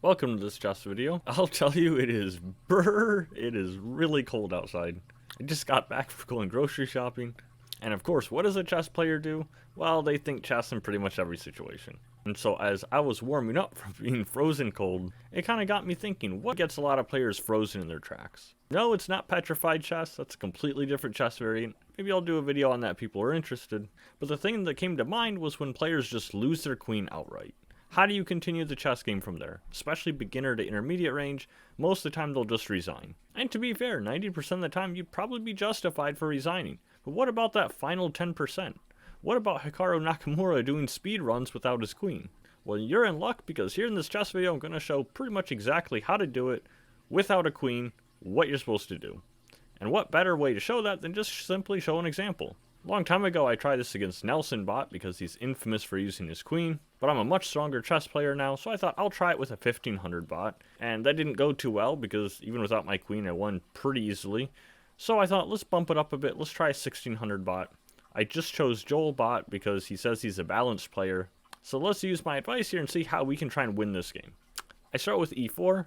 Welcome to this chess video. I'll tell you, it is really cold outside. I just got back from going grocery shopping. And of course, what does a chess player do? Well, they think chess in pretty much every situation. And so as I was warming up from being frozen cold, it kind of got me thinking, what gets a lot of players frozen in their tracks? No, it's not petrified chess. That's a completely different chess variant. Maybe I'll do a video on that if people are interested. But the thing that came to mind was when players just lose their queen outright. How do you continue the chess game from there? Especially beginner to intermediate range, most of the time they'll just resign. And to be fair, 90% of the time you'd probably be justified for resigning. But what about that final 10%? What about Hikaru Nakamura doing speed runs without his queen? Well, you're in luck because here in this chess video I'm going to show pretty much exactly how to do it without a queen, what you're supposed to do. And what better way to show that than just simply show an example. A long time ago I tried this against Nelson Bot because he's infamous for using his queen, but I'm a much stronger chess player now, so I thought I'll try it with a 1500 bot, and that didn't go too well because even without my queen I won pretty easily. So I thought let's bump it up a bit, let's try a 1600 bot. I just chose Joel Bot because he says he's a balanced player, so let's use my advice here and see how we can try and win this game. I start with e4,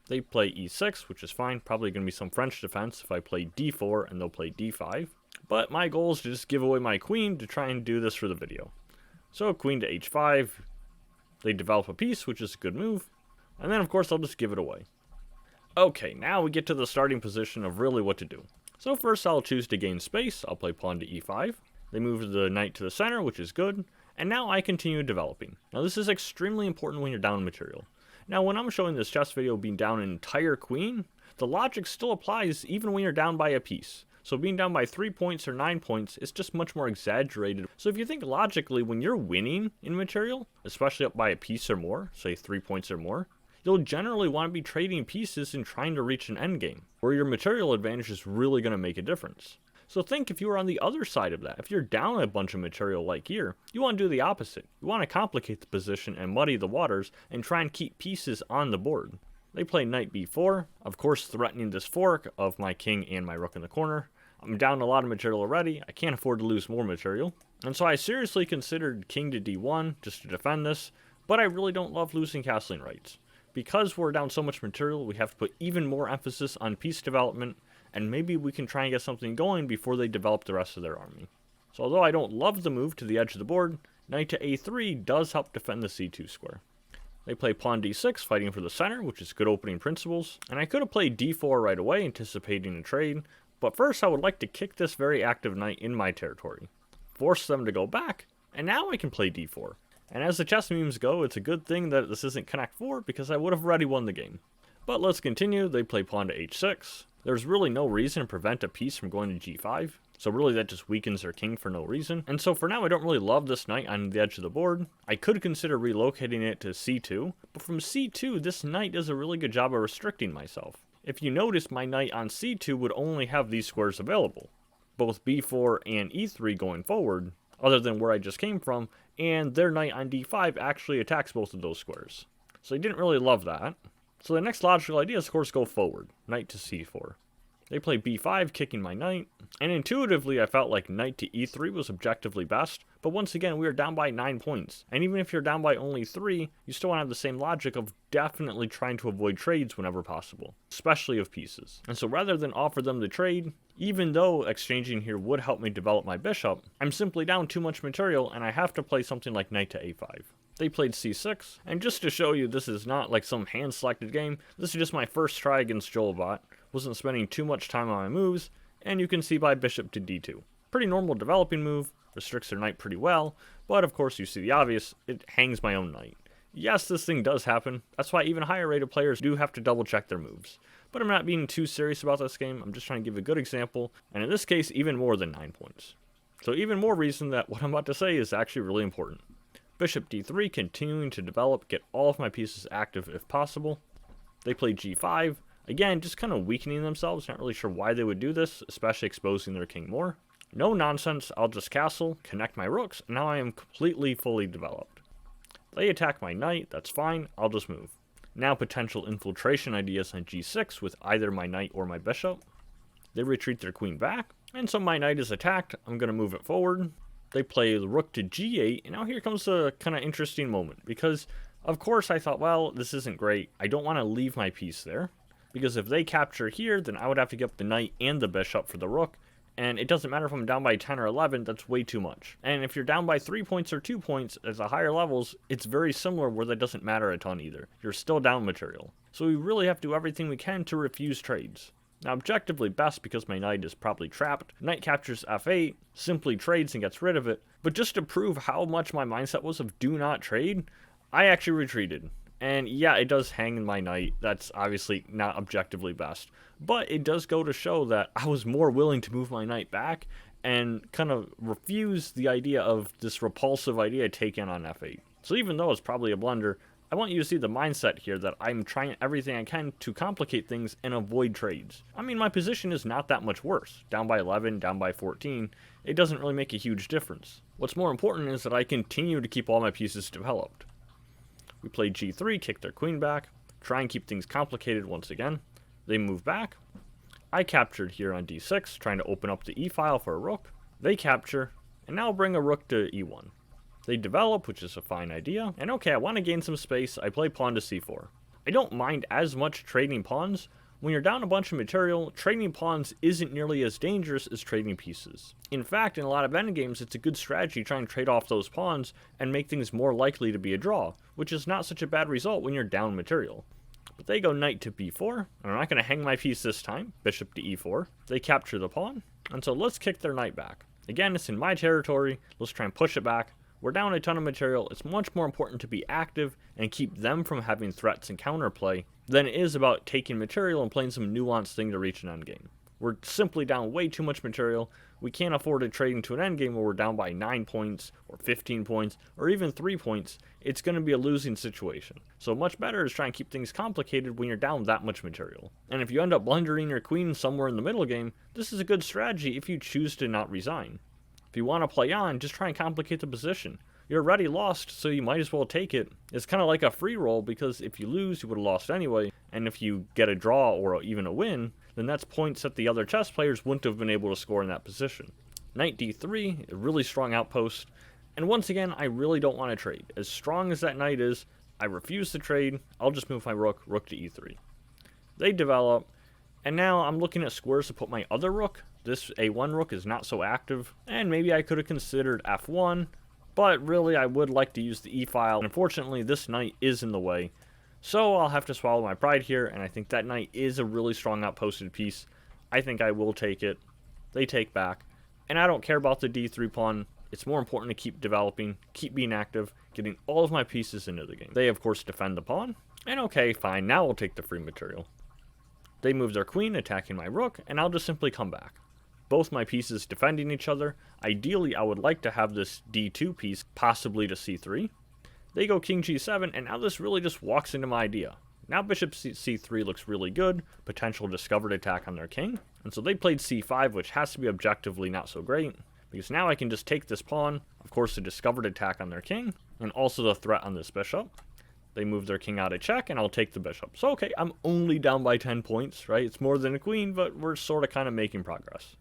they play e6, which is fine, probably going to be some French defense if I play d4 and they'll play d5. But my goal is to just give away my queen to try and do this for the video. So queen to h5, they develop a piece, which is a good move, and then of course I'll just give it away. Okay, now we get to the starting position of really what to do. So first I'll choose to gain space, I'll play pawn to e5, they move the knight to the center, which is good, and now I continue developing. Now this is extremely important when you're down material. Now when I'm showing this chess video being down an entire queen, the logic still applies even when you're down by a piece. So being down by 3 points or 9 points is just much more exaggerated. So if you think logically, when you're winning in material, especially up by a piece or more, say 3 points or more, you'll generally want to be trading pieces and trying to reach an endgame, where your material advantage is really going to make a difference. So think if you were on the other side of that, if you're down a bunch of material like here, you want to do the opposite. You want to complicate the position and muddy the waters and try and keep pieces on the board. They play knight b4, of course threatening this fork of my king and my rook in the corner. I'm down a lot of material already, I can't afford to lose more material. And so I seriously considered king to d1 just to defend this, but I really don't love losing castling rights. Because we're down so much material, we have to put even more emphasis on piece development, and maybe we can try and get something going before they develop the rest of their army. So although I don't love the move to the edge of the board, knight to a3 does help defend the c2 square. They play pawn d6, fighting for the center, which is good opening principles, and I could have played d4 right away, anticipating a trade, but first I would like to kick this very active knight in my territory, force them to go back, and now I can play d4. And as the chess memes go, it's a good thing that this isn't Connect 4 because I would have already won the game. But let's continue, they play pawn to h6. There's really no reason to prevent a piece from going to g5, so really that just weakens their king for no reason. And so for now I don't really love this knight on the edge of the board. I could consider relocating it to c2, but from c2 this knight does a really good job of restricting myself. If you notice, my knight on c2 would only have these squares available, both b4 and e3 going forward, other than where I just came from, and their knight on d5 actually attacks both of those squares. So I didn't really love that. So the next logical idea is, of course, go forward, knight to c4. They play b5, kicking my knight, and intuitively I felt like knight to e3 was objectively best, but once again we are down by 9 points, and even if you're down by only 3, you still want to have the same logic of definitely trying to avoid trades whenever possible, especially of pieces. And so rather than offer them the trade, even though exchanging here would help me develop my bishop, I'm simply down too much material and I have to play something like knight to a5. They played c6, and just to show you this is not like some hand-selected game, this is just my first try against Joelbot. Wasn't spending too much time on my moves, and you can see by bishop to d2. Pretty normal developing move, restricts their knight pretty well, but of course you see the obvious, it hangs my own knight. Yes, this thing does happen, that's why even higher rated players do have to double check their moves. But I'm not being too serious about this game, I'm just trying to give a good example, and in this case even more than 9 points. So even more reason that what I'm about to say is actually really important. Bishop d3, continuing to develop, get all of my pieces active if possible. They play g5, again, just kind of weakening themselves, not really sure why they would do this, especially exposing their king more. No nonsense, I'll just castle, connect my rooks, and now I am completely fully developed. They attack my knight, that's fine, I'll just move. Now potential infiltration ideas on g6 with either my knight or my bishop. They retreat their queen back, and so my knight is attacked, I'm going to move it forward. They play the rook to g8, and now here comes a kind of interesting moment, because Of course, I thought, well, this isn't great. I don't want to leave my piece there, because if they capture here, then I would have to give up the knight and the bishop for the rook, and it doesn't matter if I'm down by 10 or 11, that's way too much. And if you're down by 3 points or 2 points at the higher levels, it's very similar where that doesn't matter a ton either. You're still down material. So we really have to do everything we can to refuse trades. Now objectively best because my knight is probably trapped. Knight captures f8, simply trades and gets rid of it. But just to prove how much my mindset was of do not trade, I actually retreated. And yeah, it does hang in my knight. That's obviously not objectively best. But it does go to show that I was more willing to move my knight back and kind of refuse the idea of this repulsive idea taken on f8. So even though it's probably a blunder, I want you to see the mindset here that I'm trying everything I can to complicate things and avoid trades. I mean, my position is not that much worse. Down by 11, down by 14, it doesn't really make a huge difference. What's more important is that I continue to keep all my pieces developed. We played g3, kick their queen back, try and keep things complicated once again. They move back. I captured here on d6, trying to open up the e-file for a rook. They capture, and now bring a rook to e1. They develop, which is a fine idea, and okay, I want to gain some space, I play pawn to c4. I don't mind as much trading pawns. When you're down a bunch of material, trading pawns isn't nearly as dangerous as trading pieces. In fact, in a lot of endgames, it's a good strategy to try and trade off those pawns and make things more likely to be a draw, which is not such a bad result when you're down material. But they go knight to b4, and I'm not going to hang my piece this time, bishop to e4. They capture the pawn, and so let's kick their knight back. Again, it's in my territory, let's try and push it back. We're down a ton of material. It's much more important to be active and keep them from having threats and counterplay than it is about taking material and playing some nuanced thing to reach an endgame. We're simply down way too much material. We can't afford to trade into an endgame where we're down by 9 points or 15 points or even 3 points. It's going to be a losing situation. So much better is try and keep things complicated when you're down that much material. And if you end up blundering your queen somewhere in the middle game, this is a good strategy if you choose to not resign. If you want to play on, just try and complicate the position. You're already lost, so you might as well take it. It's kind of like a free roll, because if you lose, you would have lost anyway, and if you get a draw or even a win, then that's points that the other chess players wouldn't have been able to score in that position. Knight d3, a really strong outpost, and once again, I really don't want to trade. As strong as that knight is, I refuse to trade. I'll just move my rook to e3. They develop, and now I'm looking at squares to put my other rook. This a1 rook is not so active, and maybe I could have considered f1, but really I would like to use the e-file. Unfortunately, this knight is in the way, so I'll have to swallow my pride here, and I think that knight is a really strong outposted piece. I think I will take it. They take back, and I don't care about the d3 pawn. It's more important to keep developing, keep being active, getting all of my pieces into the game. They, of course, defend the pawn, and okay, fine, now we'll take the free material. They move their queen, attacking my rook, and I'll just simply come back. Both my pieces defending each other. Ideally, I would like to have this d2 piece possibly to c3. They go king g7, and now this really just walks into my idea. Now bishop c3 looks really good, potential discovered attack on their king. And so they played c5, which has to be objectively not so great, because now I can just take this pawn, of course the discovered attack on their king, and also the threat on this bishop. They move their king out of check, and I'll take the bishop. So okay, I'm only down by 10 points, right? It's more than a queen, but we're sort of kind of making progress.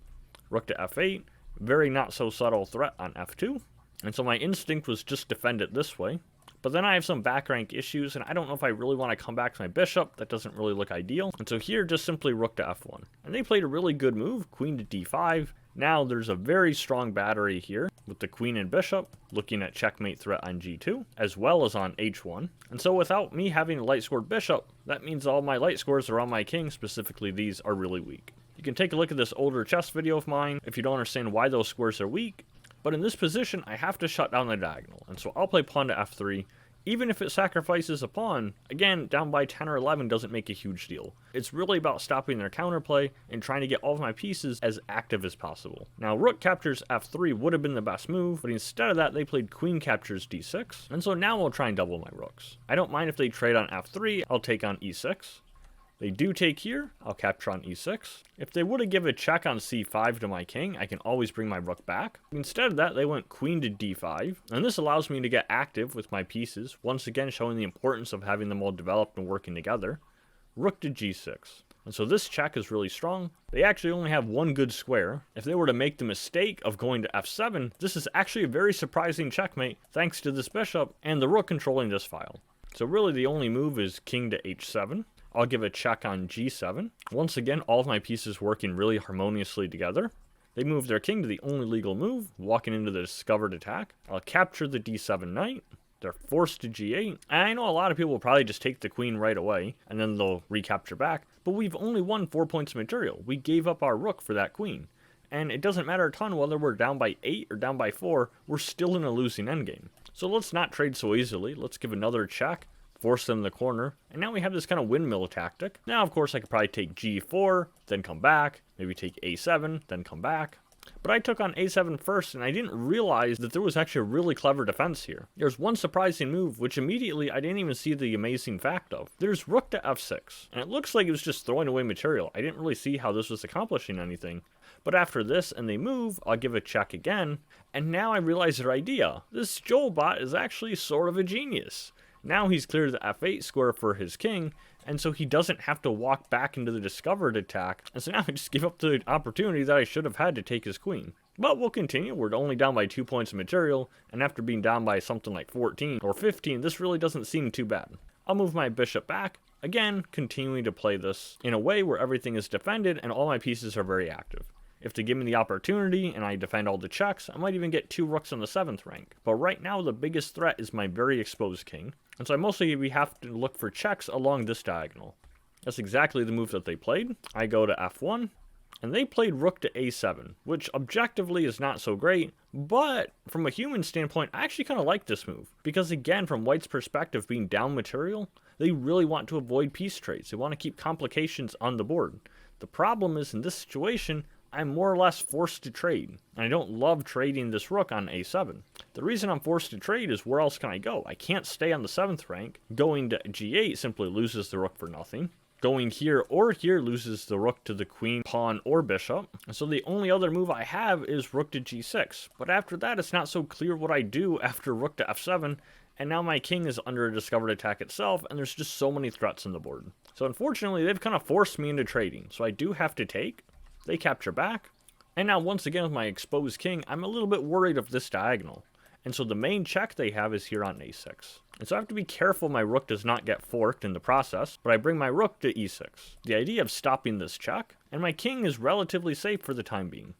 Rook to f8, very not so subtle threat on f2, and so my instinct was just defend it this way. But then I have some back rank issues, and I don't know if I really want to come back to my bishop. That doesn't really look ideal. And so here, just simply rook to f1. And they played a really good move, queen to d5. Now there's a very strong battery here with the queen and bishop, looking at checkmate threat on g2, as well as on h1. And so without me having a light scored bishop, that means all my light scores around my king, specifically these, are really weak. You can take a look at this older chess video of mine if you don't understand why those squares are weak. But in this position, I have to shut down the diagonal, and so I'll play pawn to f3. Even if it sacrifices a pawn, again, down by 10 or 11 doesn't make a huge deal. It's really about stopping their counterplay and trying to get all of my pieces as active as possible. Now, rook captures f3 would have been the best move, but instead of that, they played queen captures d6, and so now we'll try and double my rooks. I don't mind if they trade on f3, I'll take on e6. They do take here, I'll capture on e6. If they would have given a check on c5 to my king, I can always bring my rook back. Instead of that, they went queen to d5, and this allows me to get active with my pieces, once again showing the importance of having them all developed and working together. Rook to g6. And so this check is really strong. They actually only have one good square. If they were to make the mistake of going to f7, this is actually a very surprising checkmate, thanks to this bishop and the rook controlling this file. So really the only move is king to h7. I'll give a check on g7. Once again, all of my pieces working really harmoniously together. They move their king to the only legal move, walking into the discovered attack. I'll capture the d7 knight. They're forced to g8. And I know a lot of people will probably just take the queen right away, and then they'll recapture back. But we've only won 4 points of material. We gave up our rook for that queen. And it doesn't matter a ton whether we're down by 8 or down by 4, we're still in a losing endgame. So let's not trade so easily. Let's give another check, force them in the corner, and now we have this kind of windmill tactic. Now, of course, I could probably take g4, then come back, maybe take a7, then come back. But I took on a7 first, and I didn't realize that there was actually a really clever defense here. There's one surprising move, which immediately I didn't even see the amazing fact of. There's rook to f6, and it looks like it was just throwing away material. I didn't really see how this was accomplishing anything. But after this, and they move, I'll give a check again, and now I realize their idea. This Joel bot is actually sort of a genius. Now he's cleared the f8 square for his king, and so he doesn't have to walk back into the discovered attack, and so now I just give up the opportunity that I should have had to take his queen. But we'll continue. We're only down by 2 points of material, and after being down by something like 14 or 15, this really doesn't seem too bad. I'll move my bishop back, again, continuing to play this in a way where everything is defended and all my pieces are very active. If they give me the opportunity and I defend all the checks, I might even get 2 rooks on the 7th rank. But right now, the biggest threat is my very exposed king. And so we have to look for checks along this diagonal. That's exactly the move that they played. I go to f1, and they played rook to a7, which objectively is not so great, but from a human standpoint, I actually kind of like this move. Because again, from white's perspective, being down material, they really want to avoid piece trades. They want to keep complications on the board. The problem is, in this situation, I'm more or less forced to trade, and I don't love trading this rook on a7. The reason I'm forced to trade is where else can I go? I can't stay on the 7th rank. Going to g8 simply loses the rook for nothing. Going here or here loses the rook to the queen, pawn, or bishop. And so the only other move I have is rook to g6. But after that, it's not so clear what I do after rook to f7, and now my king is under a discovered attack itself, and there's just so many threats on the board. So unfortunately, they've kind of forced me into trading, so I do have to take. They capture back, and now once again with my exposed king, I'm a little bit worried of this diagonal. And so the main check they have is here on a6. And so I have to be careful my rook does not get forked in the process, but I bring my rook to e6. The idea of stopping this check, and my king is relatively safe for the time being.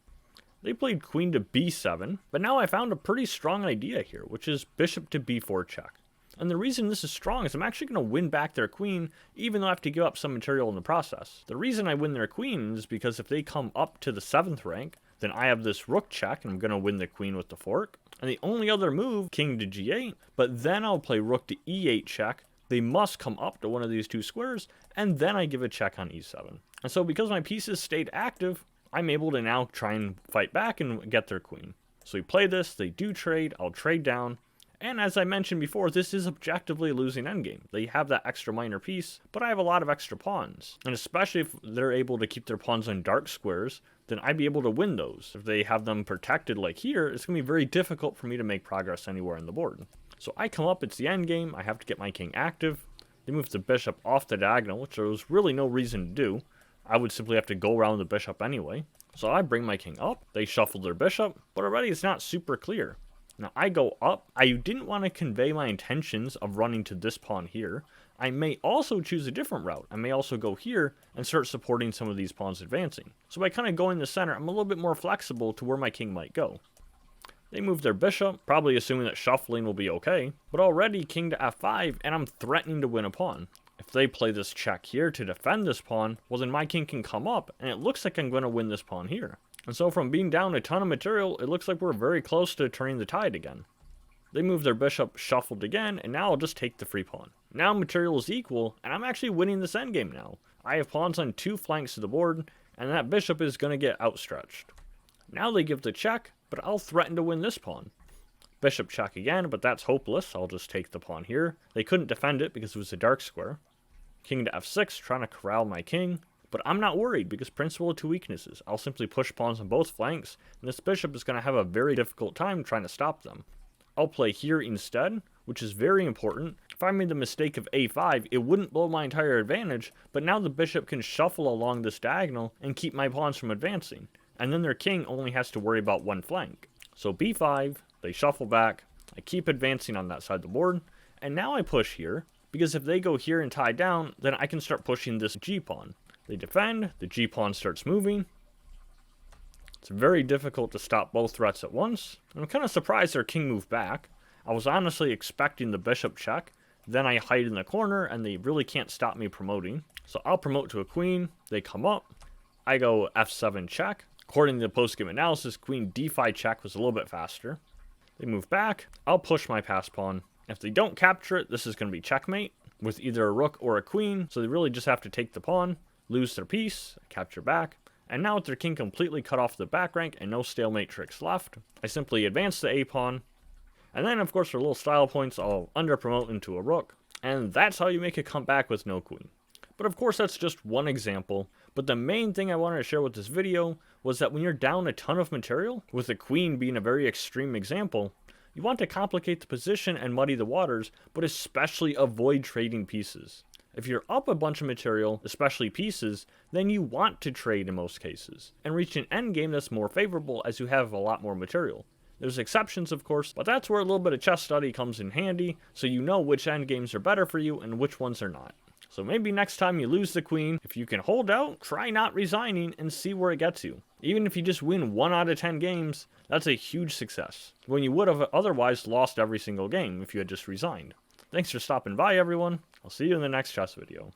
They played queen to b7, but now I found a pretty strong idea here, which is bishop to b4 check. And the reason this is strong is I'm actually going to win back their queen, even though I have to give up some material in the process. The reason I win their queen is because if they come up to the 7th rank, then I have this rook check, and I'm going to win the queen with the fork. And the only other move, king to g8, but then I'll play rook to e8 check. They must come up to one of these 2 squares, and then I give a check on e7. And so because my pieces stayed active, I'm able to now try and fight back and get their queen. So we play this, they do trade, I'll trade down. And as I mentioned before, this is objectively a losing endgame. They have that extra minor piece, but I have a lot of extra pawns. And especially if they're able to keep their pawns on dark squares, then I'd be able to win those. If they have them protected like here, it's going to be very difficult for me to make progress anywhere on the board. So I come up, it's the endgame, I have to get my king active. They move the bishop off the diagonal, which there was really no reason to do. I would simply have to go around the bishop anyway. So I bring my king up, they shuffle their bishop, but already it's not super clear. Now I go up, I didn't want to convey my intentions of running to this pawn here. I may also choose a different route. I may also go here and start supporting some of these pawns advancing. So by kind of going the center, I'm a little bit more flexible to where my king might go. They move their bishop, probably assuming that shuffling will be okay, but already king to f5, and I'm threatening to win a pawn. If they play this check here to defend this pawn, well then my king can come up, and it looks like I'm going to win this pawn here. And so from being down a ton of material, it looks like we're very close to turning the tide again. They move their bishop, shuffled again, and now I'll just take the free pawn. Now material is equal, and I'm actually winning this endgame now. I have pawns on 2 flanks of the board, and that bishop is going to get outstretched. Now they give the check, but I'll threaten to win this pawn. Bishop check again, but that's hopeless. I'll just take the pawn here. They couldn't defend it because it was a dark square. King to f6, trying to corral my king. But I'm not worried because principal of 2 weaknesses. I'll simply push pawns on both flanks, and this bishop is going to have a very difficult time trying to stop them. I'll play here instead, which is very important. If I made the mistake of a5, it wouldn't blow my entire advantage, but now the bishop can shuffle along this diagonal and keep my pawns from advancing. And then their king only has to worry about one flank. So b5, they shuffle back, I keep advancing on that side of the board, and now I push here. because if they go here and tie down, then I can start pushing this g-pawn. They defend, the g-pawn starts moving. It's very difficult to stop both threats at once. I'm kind of surprised their king moved back. I was honestly expecting the bishop check. Then I hide in the corner, and they really can't stop me promoting. So I'll promote to a queen. They come up. I go f7 check. According to the post-game analysis, queen d5 check was a little bit faster. They move back. I'll push my pass pawn. If they don't capture it, this is going to be checkmate with either a rook or a queen. So they really just have to take the pawn, lose their piece, capture back. And now with their king completely cut off the back rank and no stalemate tricks left, I simply advance the a-pawn. And then, of course, for little style points, I'll under-promote into a rook. And that's how you make a comeback with no queen. But of course, that's just one example. But the main thing I wanted to share with this video was that when you're down a ton of material, with the queen being a very extreme example, you want to complicate the position and muddy the waters, but especially avoid trading pieces. If you're up a bunch of material, especially pieces, then you want to trade in most cases, and reach an endgame that's more favorable as you have a lot more material. There's exceptions, of course, but that's where a little bit of chess study comes in handy, so you know which endgames are better for you and which ones are not. So maybe next time you lose the queen, if you can hold out, try not resigning and see where it gets you. Even if you just win 1 out of 10 games, that's a huge success, when you would have otherwise lost every single game if you had just resigned. Thanks for stopping by, everyone. I'll see you in the next chess video.